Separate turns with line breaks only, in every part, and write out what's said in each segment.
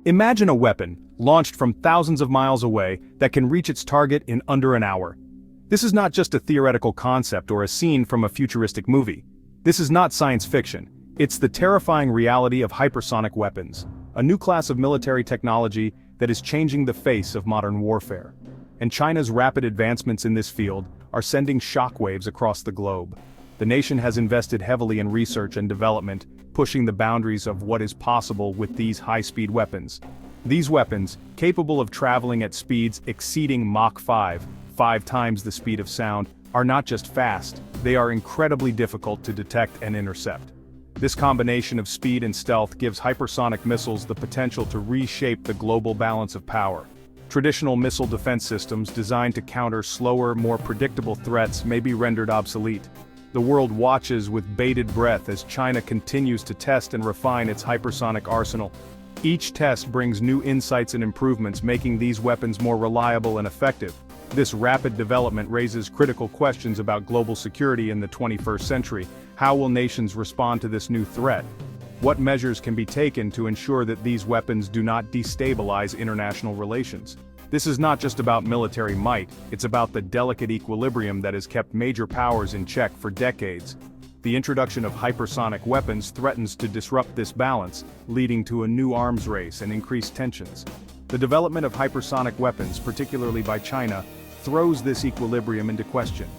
Imagine a weapon, launched from thousands of miles away, that can reach its target in under an hour. This is not just a theoretical concept or a scene from a futuristic movie. This is not science fiction. It's the terrifying reality of hypersonic weapons, a new class of military technology that is changing the face of modern warfare. And China's rapid advancements in this field are sending shockwaves across the globe. The nation has invested heavily in research and development, pushing the boundaries of what is possible with these high-speed weapons. These weapons, capable of traveling at speeds exceeding Mach 5, 5 times the speed of sound, are not just fast, they are incredibly difficult to detect and intercept. This combination of speed and stealth gives hypersonic missiles the potential to reshape the global balance of power. Traditional missile defense systems designed to counter slower, more predictable threats may be rendered obsolete. The world watches with bated breath as China continues to test and refine its hypersonic arsenal. Each test brings new insights and improvements, making these weapons more reliable and effective. This rapid development raises critical questions about global security in the 21st century. How will nations respond to this new threat? What measures can be taken to ensure that these weapons do not destabilize international relations? This is not just about military might, it's about the delicate equilibrium that has kept major powers in check for decades. The introduction of hypersonic weapons threatens to disrupt this balance, leading to a new arms race and increased tensions. The development of hypersonic weapons, particularly by China, throws this equilibrium into question.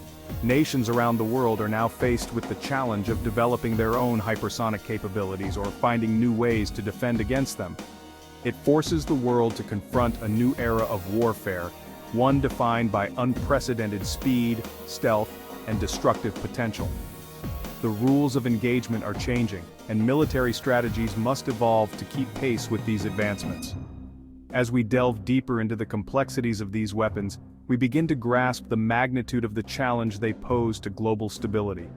Nations around the world are now faced with the challenge of developing their own hypersonic capabilities or finding new ways to defend against them. It forces the world to confront a new era of warfare, one defined by unprecedented speed, stealth, and destructive potential. The rules of engagement are changing, and military strategies must evolve to keep pace with these advancements. As we delve deeper into the complexities of these weapons, we begin to grasp the magnitude of the challenge they pose to global stability.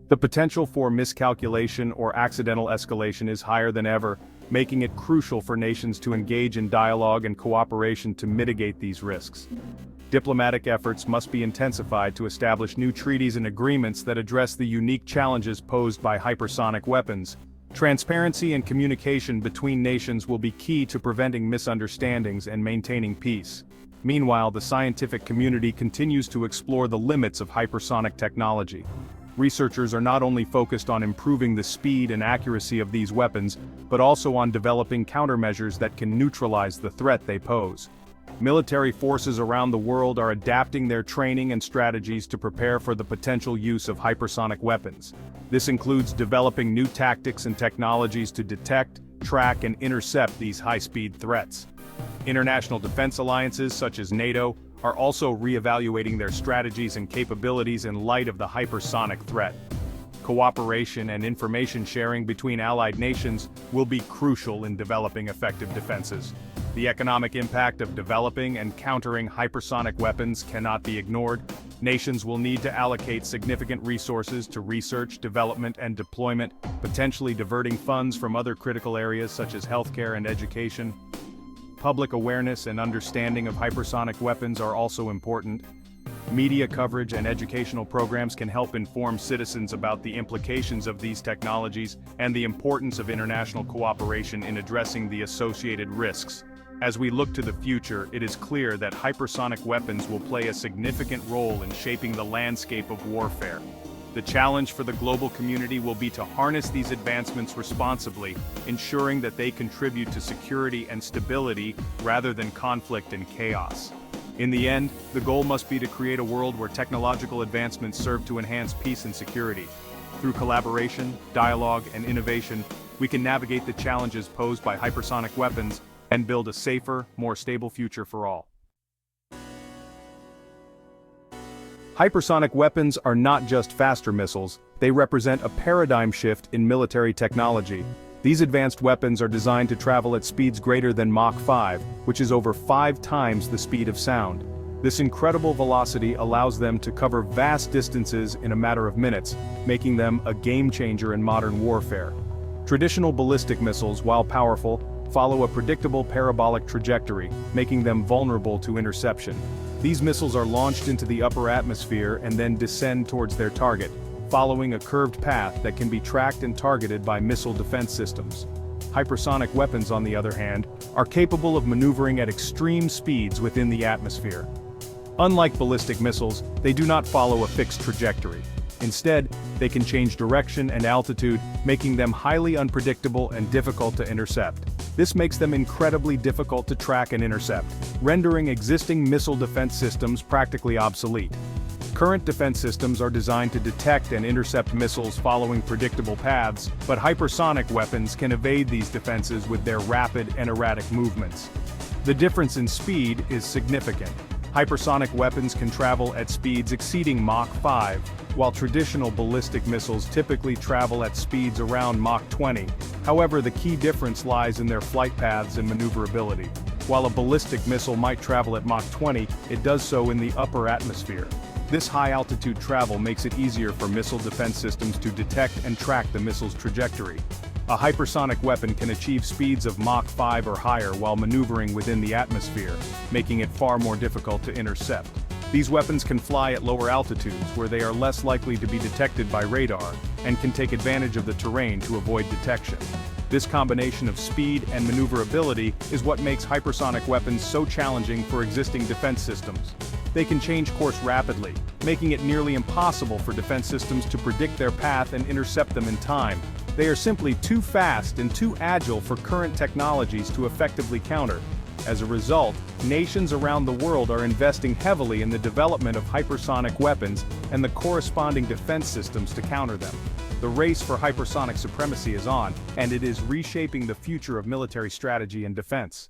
The potential for miscalculation or accidental escalation is higher than ever, making it crucial for nations to engage in dialogue and cooperation to mitigate these risks. Diplomatic efforts must be intensified to establish new treaties and agreements that address the unique challenges posed by hypersonic weapons. Transparency and communication between nations will be key to preventing misunderstandings and maintaining peace. Meanwhile, the scientific community continues to explore the limits of hypersonic technology. Researchers are not only focused on improving the speed and accuracy of these weapons, but also on developing countermeasures that can neutralize the threat they pose. Military forces around the world are adapting their training and strategies to prepare for the potential use of hypersonic weapons. This includes developing new tactics and technologies to detect, track, and intercept these high-speed threats. International defense alliances such as NATO are also re-evaluating their strategies and capabilities in light of the hypersonic threat. Cooperation and information sharing between allied nations will be crucial in developing effective defenses. The economic impact of developing and countering hypersonic weapons cannot be ignored. Nations will need to allocate significant resources to research, development, and deployment, potentially diverting funds from other critical areas such as healthcare and education. Public awareness and understanding of hypersonic weapons are also important. Media coverage and educational programs can help inform citizens about the implications of these technologies and the importance of international cooperation in addressing the associated risks. As we look to the future, it is clear that hypersonic weapons will play a significant role in shaping the landscape of warfare. The challenge for the global community will be to harness these advancements responsibly, ensuring that they contribute to security and stability rather than conflict and chaos. In the end, the goal must be to create a world where technological advancements serve to enhance peace and security. Through collaboration, dialogue, and innovation, we can navigate the challenges posed by hypersonic weapons and build a safer, more stable future for all. Hypersonic weapons are not just faster missiles, they represent a paradigm shift in military technology. These advanced weapons are designed to travel at speeds greater than Mach 5, which is over 5 times the speed of sound. This incredible velocity allows them to cover vast distances in a matter of minutes, making them a game-changer in modern warfare. Traditional ballistic missiles, while powerful, follow a predictable parabolic trajectory, making them vulnerable to interception. These missiles are launched into the upper atmosphere and then descend towards their target, following a curved path that can be tracked and targeted by missile defense systems. Hypersonic weapons, on the other hand, are capable of maneuvering at extreme speeds within the atmosphere. Unlike ballistic missiles, they do not follow a fixed trajectory. Instead, they can change direction and altitude, making them highly unpredictable and difficult to intercept. This makes them incredibly difficult to track and intercept, rendering existing missile defense systems practically obsolete. Current defense systems are designed to detect and intercept missiles following predictable paths, but hypersonic weapons can evade these defenses with their rapid and erratic movements. The difference in speed is significant. Hypersonic weapons can travel at speeds exceeding Mach 5, while traditional ballistic missiles typically travel at speeds around Mach 20. However, the key difference lies in their flight paths and maneuverability. While a ballistic missile might travel at Mach 20, it does so in the upper atmosphere. This high-altitude travel makes it easier for missile defense systems to detect and track the missile's trajectory. A hypersonic weapon can achieve speeds of Mach 5 or higher while maneuvering within the atmosphere, making it far more difficult to intercept. These weapons can fly at lower altitudes where they are less likely to be detected by radar, and can take advantage of the terrain to avoid detection. This combination of speed and maneuverability is what makes hypersonic weapons so challenging for existing defense systems. They can change course rapidly, making it nearly impossible for defense systems to predict their path and intercept them in time. They are simply too fast and too agile for current technologies to effectively counter. As a result, nations around the world are investing heavily in the development of hypersonic weapons and the corresponding defense systems to counter them. The race for hypersonic supremacy is on, and it is reshaping the future of military strategy and defense.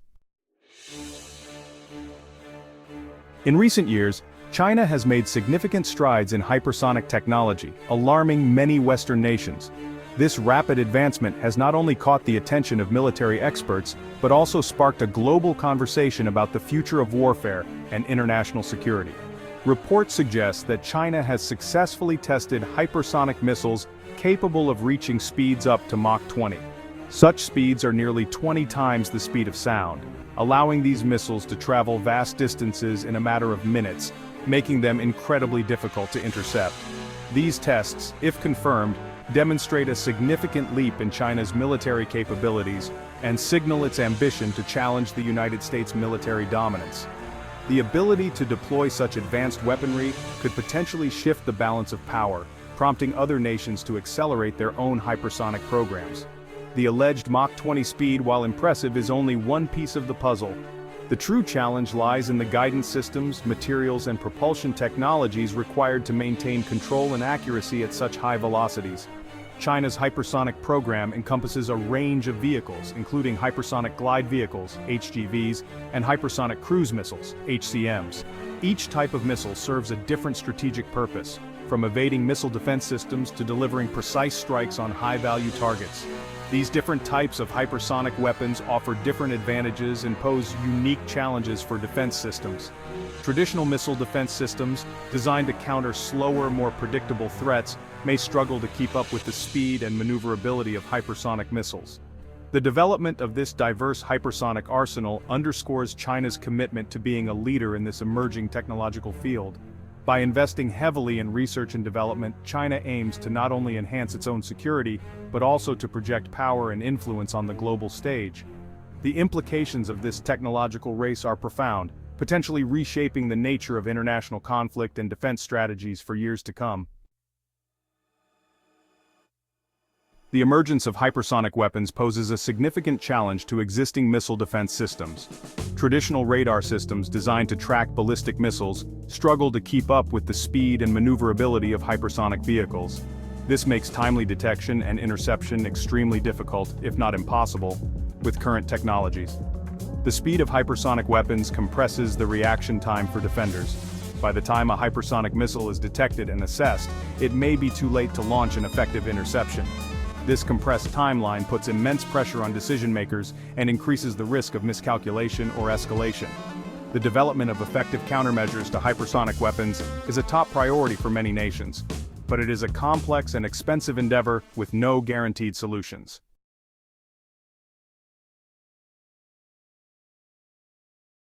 In recent years, China has made significant strides in hypersonic technology, alarming many Western nations. This rapid advancement has not only caught the attention of military experts, but also sparked a global conversation about the future of warfare and international security. Reports suggest that China has successfully tested hypersonic missiles capable of reaching speeds up to Mach 20. Such speeds are nearly 20 times the speed of sound, allowing these missiles to travel vast distances in a matter of minutes, making them incredibly difficult to intercept. These tests, if confirmed, demonstrate a significant leap in China's military capabilities and signal its ambition to challenge the United States' military dominance. The ability to deploy such advanced weaponry could potentially shift the balance of power, prompting other nations to accelerate their own hypersonic programs. The alleged Mach 20 speed, while impressive, is only one piece of the puzzle. The true challenge lies in the guidance systems, materials, and propulsion technologies required to maintain control and accuracy at such high velocities. China's hypersonic program encompasses a range of vehicles, including hypersonic glide vehicles, HGVs, and hypersonic cruise missiles, HCMs. Each type of missile serves a different strategic purpose, from evading missile defense systems to delivering precise strikes on high-value targets. These different types of hypersonic weapons offer different advantages and pose unique challenges for defense systems. Traditional missile defense systems, designed to counter slower, more predictable threats, may struggle to keep up with the speed and maneuverability of hypersonic missiles. The development of this diverse hypersonic arsenal underscores China's commitment to being a leader in this emerging technological field. By investing heavily in research and development, China aims to not only enhance its own security, but also to project power and influence on the global stage. The implications of this technological race are profound, potentially reshaping the nature of international conflict and defense strategies for years to come. The emergence of hypersonic weapons poses a significant challenge to existing missile defense systems. Traditional radar systems designed to track ballistic missiles struggle to keep up with the speed and maneuverability of hypersonic vehicles. This makes timely detection and interception extremely difficult, if not impossible, with current technologies. The speed of hypersonic weapons compresses the reaction time for defenders. By the time a hypersonic missile is detected and assessed, it may be too late to launch an effective interception. This compressed timeline puts immense pressure on decision-makers and increases the risk of miscalculation or escalation. The development of effective countermeasures to hypersonic weapons is a top priority for many nations, but it is a complex and expensive endeavor with no guaranteed solutions.